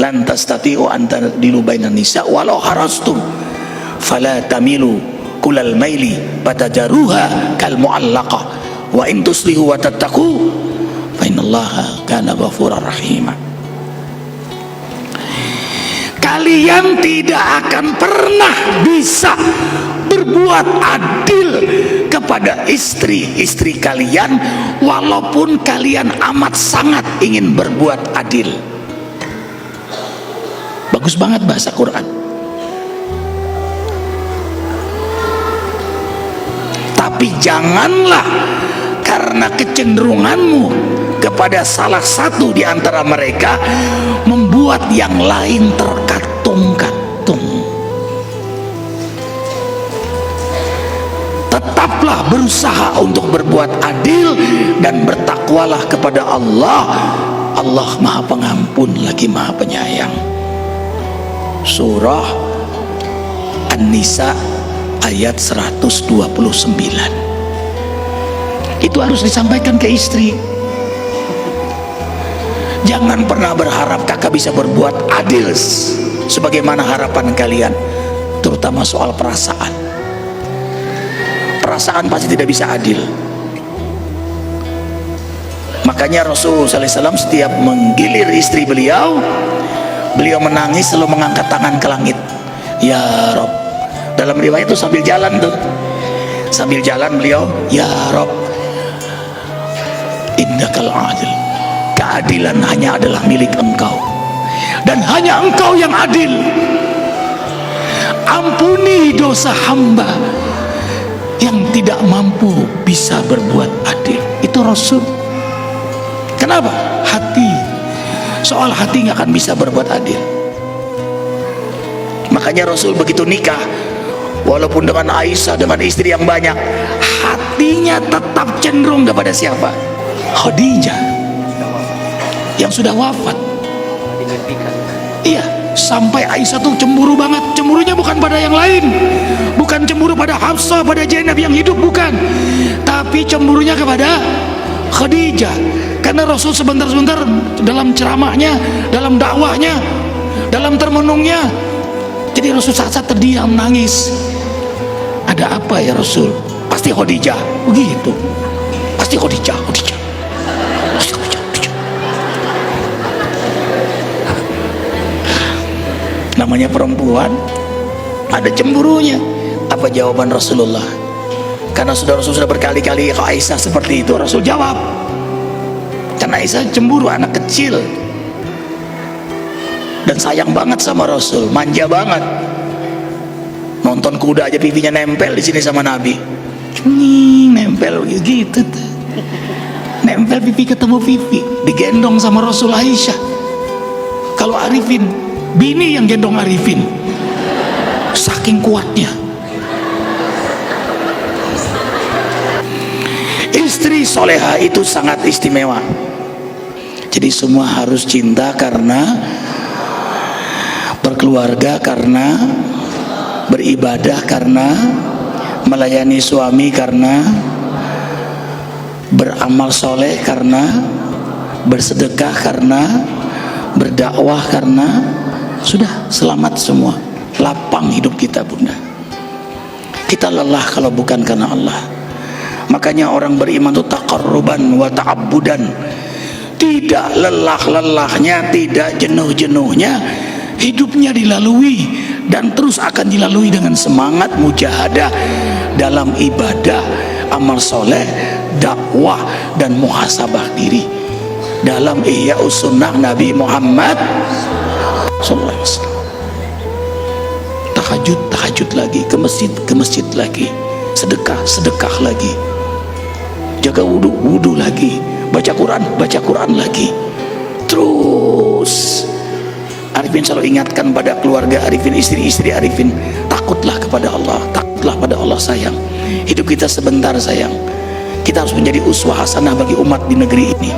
lan tastati'u an ta'dilu bainan nisa walau harastum fala tamilu kulal maili fatajaruha kal mu'allaqah wa in tuslihu wa tattaqu fa innallaha kana ghafurar rahima. Kalian tidak akan pernah bisa berbuat adil kepada istri-istri kalian walaupun kalian amat sangat ingin berbuat adil. Bagus banget bahasa Quran. Tapi janganlah karena kecenderunganmu kepada salah satu di antara mereka membuat yang lain terkatung-katung. Tetaplah berusaha untuk berbuat adil dan bertakwalah kepada Allah. Allah Maha Pengampun lagi Maha Penyayang. Surah An-Nisa ayat 129. Itu harus disampaikan ke istri. Jangan pernah berharap kakak bisa berbuat adil sebagaimana harapan kalian, terutama soal perasaan. Perasaan pasti tidak bisa adil. Makanya Rasulullah SAW setiap menggilir istri beliau menangis selalu mengangkat tangan ke langit. Ya Rob. Dalam riwayat itu sambil jalan tuh. Sambil jalan beliau, ya Rob, innakal adil. Keadilan hanya adalah milik Engkau dan hanya Engkau yang adil. Ampuni dosa hamba yang tidak mampu bisa berbuat adil. Itu Rasul. Kenapa? Hati. Soal hati nggak akan bisa berbuat adil. Makanya Rasul begitu nikah, walaupun dengan Aisyah, dengan istri yang banyak, hatinya tetap cenderung kepada siapa? Khadijah yang sudah wafat. Iya, sampai Aisyah tuh cemburu banget. Cemburunya bukan pada yang lain, bukan cemburu pada Hafsah, pada Zainab yang hidup, bukan, tapi cemburunya kepada Khadijah. Karena Rasul sebentar-sebentar dalam ceramahnya, dalam dakwahnya, dalam termenungnya, jadi Rasul saat-saat terdiam nangis. Ada apa ya Rasul? Pasti Khadijah. Begitu, pasti Khadijah. Namanya perempuan ada cemburunya. Apa jawaban Rasulullah? Karena Rasul sudah berkali-kali ke Aisyah seperti itu, Rasul jawab. Karena Aisyah cemburu, anak kecil dan sayang banget sama Rasul, manja banget. Nonton kuda aja pipinya nempel di sini sama Nabi. Nempel gitu tuh. Nempel pipi ketemu pipi, digendong sama Rasul Aisyah. Kalau Arifin, bini yang gendong Arifin, saking kuatnya. Istri soleha itu sangat istimewa. Jadi semua harus cinta karena berkeluarga, karena beribadah, karena melayani suami, karena beramal soleh, karena bersedekah, karena berdakwah, karena sudah selamat semua, lapang hidup kita bunda. Kita lelah kalau bukan karena Allah. Makanya orang beriman itu taqarruban wa ta'abbudan, tidak lelah-lelahnya, tidak jenuh-jenuhnya, hidupnya dilalui dan terus akan dilalui dengan semangat mujahadah dalam ibadah, amal soleh, dakwah dan muhasabah diri dalam Ihya'us Sunnah Nabi Muhammad sallallahu alaihi wasallam. Tahajud lagi, ke masjid lagi, sedekah lagi, jaga wudu lagi, baca Quran lagi. Terus Arifin selalu ingatkan pada keluarga Arifin, istri-istri Arifin, takutlah kepada Allah, takutlah pada Allah sayang. Hidup kita sebentar sayang. Kita harus menjadi uswah hasanah bagi umat di negeri ini.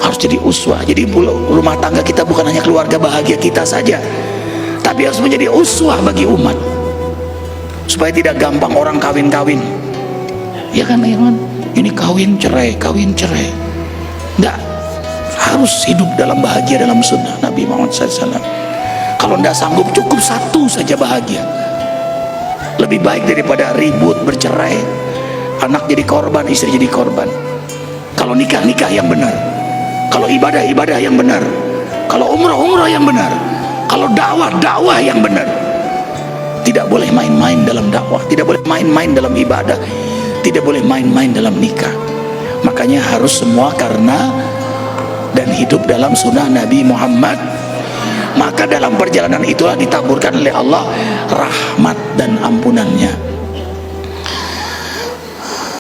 Harus jadi uswah. Jadi rumah tangga kita bukan hanya keluarga bahagia kita saja, tapi harus menjadi uswah bagi umat, supaya tidak gampang orang kawin-kawin. Ya kan Irwan? Ini kawin cerai. Enggak, Harus hidup dalam bahagia dalam sunnah Nabi Muhammad SAW. Kalau tidak sanggup, cukup satu saja bahagia. Lebih baik daripada ribut, bercerai, anak jadi korban, istri jadi korban. Kalau nikah, nikah yang benar. Kalau ibadah, ibadah yang benar. Kalau umrah, umrah yang benar. Kalau dakwah, dakwah yang benar. Tidak boleh main-main dalam dakwah, tidak boleh main-main dalam ibadah, tidak boleh main-main dalam nikah. Makanya harus semua karena dan hidup dalam sunnah Nabi Muhammad. Maka dalam perjalanan itulah ditaburkan oleh Allah rahmat dan ampunannya.